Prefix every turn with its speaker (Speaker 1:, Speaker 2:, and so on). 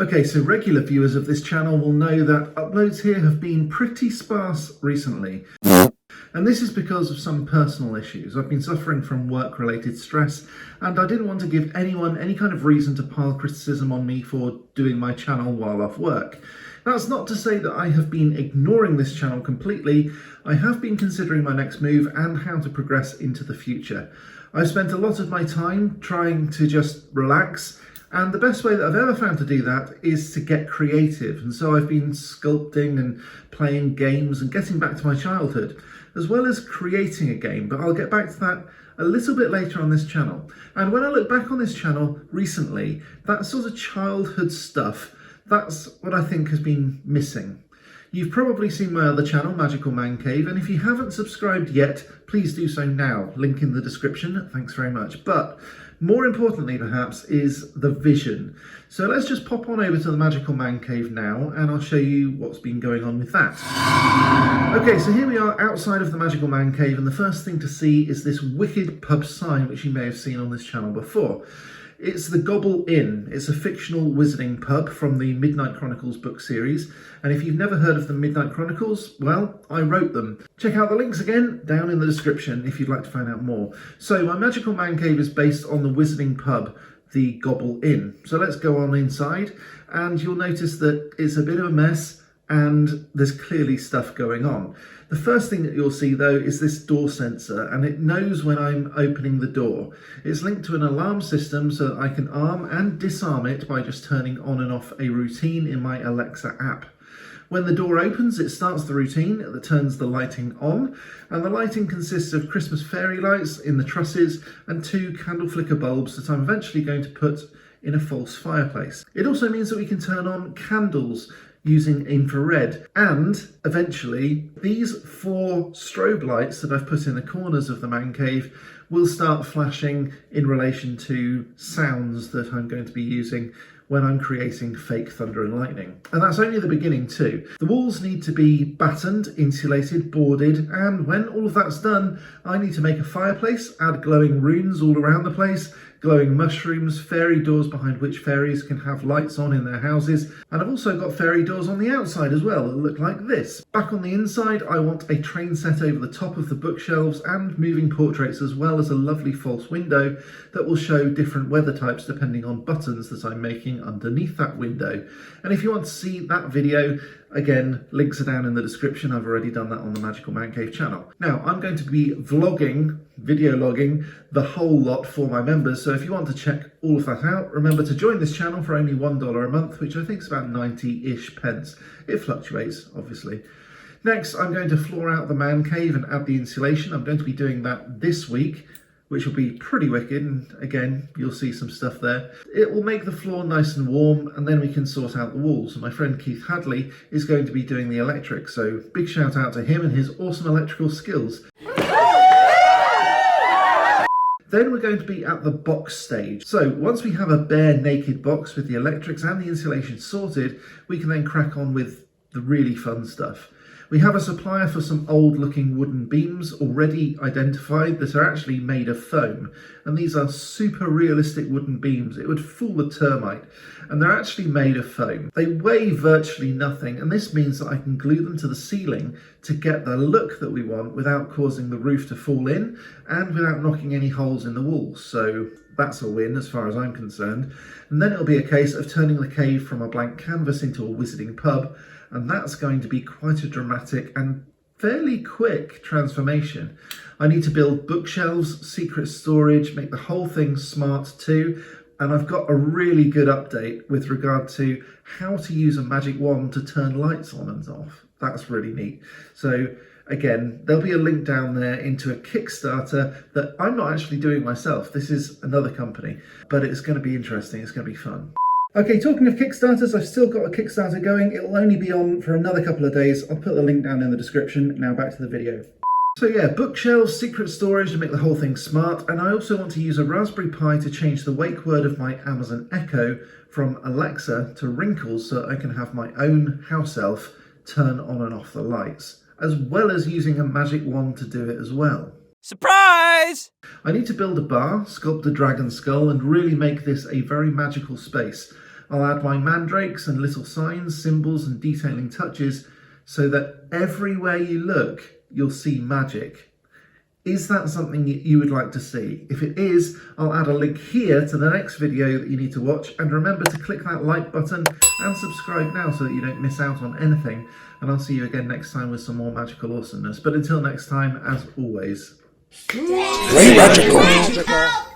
Speaker 1: Okay, so regular viewers of this channel will know that uploads here have been pretty sparse recently. And this is because of some personal issues. I've been suffering from work-related stress, and I didn't want to give anyone any kind of reason to pile criticism on me for doing my channel while off work. That's not to say that I have been ignoring this channel completely. I have been considering my next move and how to progress into the future. I've spent a lot of my time trying to just relax, and the best way that I've ever found to do that is to get creative. And so I've been sculpting and playing games and getting back to my childhood, as well as creating a game, but I'll get back to that a little bit later on this channel. And when I look back on this channel recently, that sort of childhood stuff, that's what I think has been missing. You've probably seen my other channel, Magical Man Cave, and if you haven't subscribed yet, please do so now. Link in the description, thanks very much. But more importantly, perhaps, is the vision. So let's just pop on over to the Magical Man Cave now, and I'll show you what's been going on with that. Okay, so here we are outside of the Magical Man Cave, and the first thing to see is this wicked pub sign, which you may have seen on this channel before. It's the Gobble Inn. It's a fictional wizarding pub from the Midnight Chronicles book series. And if you've never heard of the Midnight Chronicles, well, I wrote them. Check out the links again down in the description if you'd like to find out more. So my Magical Man Cave is based on the wizarding pub, the Gobble Inn. So let's go on inside, and you'll notice that it's a bit of a mess and there's clearly stuff going on. The first thing that you'll see though is this door sensor, and it knows when I'm opening the door. It's linked to an alarm system so that I can arm and disarm it by just turning on and off a routine in my Alexa app. When the door opens, it starts the routine that turns the lighting on, and the lighting consists of Christmas fairy lights in the trusses and 2 candle flicker bulbs that I'm eventually going to put in a false fireplace. It also means that we can turn on candles using infrared, and eventually these 4 strobe lights that I've put in the corners of the man cave will start flashing in relation to sounds that I'm going to be using when I'm creating fake thunder and lightning. And that's only the beginning too. The walls need to be battened, insulated, boarded, and when all of that's done, I need to make a fireplace, add glowing runes all around the place, glowing mushrooms, fairy doors behind which fairies can have lights on in their houses, and I've also got fairy doors on the outside as well that look like this. Back on the inside, I want a train set over the top of the bookshelves and moving portraits, as well as a lovely false window that will show different weather types depending on buttons that I'm making underneath that window. And if you want to see that video, again, links are down in the description. I've already done that on the Magical Man Cave channel. Now, I'm going to be vlogging, video logging, the whole lot for my members. So if you want to check all of that out, remember to join this channel for only $1 a month, which I think is about 90-ish pence. It fluctuates, obviously. Next, I'm going to floor out the man cave and add the insulation. I'm going to be doing that this week, which will be pretty wicked, and again, you'll see some stuff there. It will make the floor nice and warm, and then we can sort out the walls. And my friend Keith Hadley is going to be doing the electric, so big shout out to him and his awesome electrical skills. Then we're going to be at the box stage. So once we have a bare naked box with the electrics and the insulation sorted, we can then crack on with the really fun stuff. We have a supplier for some old looking wooden beams already identified that are actually made of foam. And these are super realistic wooden beams. It would fool a termite. And they're actually made of foam. They weigh virtually nothing, and this means that I can glue them to the ceiling to get the look that we want without causing the roof to fall in and without knocking any holes in the walls. So that's a win as far as I'm concerned. And then it'll be a case of turning the cave from a blank canvas into a wizarding pub, and that's going to be quite a dramatic and fairly quick transformation. I need to build bookshelves, secret storage, make the whole thing smart too, and I've got a really good update with regard to how to use a magic wand to turn lights on and off. That's really neat. So again, there'll be a link down there into a Kickstarter that I'm not actually doing myself. This is another company, but it's going to be interesting. It's going to be fun. Okay, talking of Kickstarters, I've still got a Kickstarter going. It'll only be on for another couple of days. I'll put the link down in the description. Now back to the video. So yeah, bookshelves, secret storage to make the whole thing smart, and I also want to use a Raspberry Pi to change the wake word of my Amazon Echo from Alexa to Wrinkles so that I can have my own house elf turn on and off the lights, as well as using a magic wand to do it as well.
Speaker 2: Surprise!
Speaker 1: I need to build a bar, sculpt a dragon skull, and really make this a very magical space. I'll add my mandrakes and little signs, symbols and detailing touches so that everywhere you look, you'll see magic. Is that something you would like to see? If it is, I'll add a link here to the next video that you need to watch, and remember to click that like button and subscribe now so that you don't miss out on anything, and I'll see you again next time with some more magical awesomeness. But until next time, as always,
Speaker 2: Stay magical.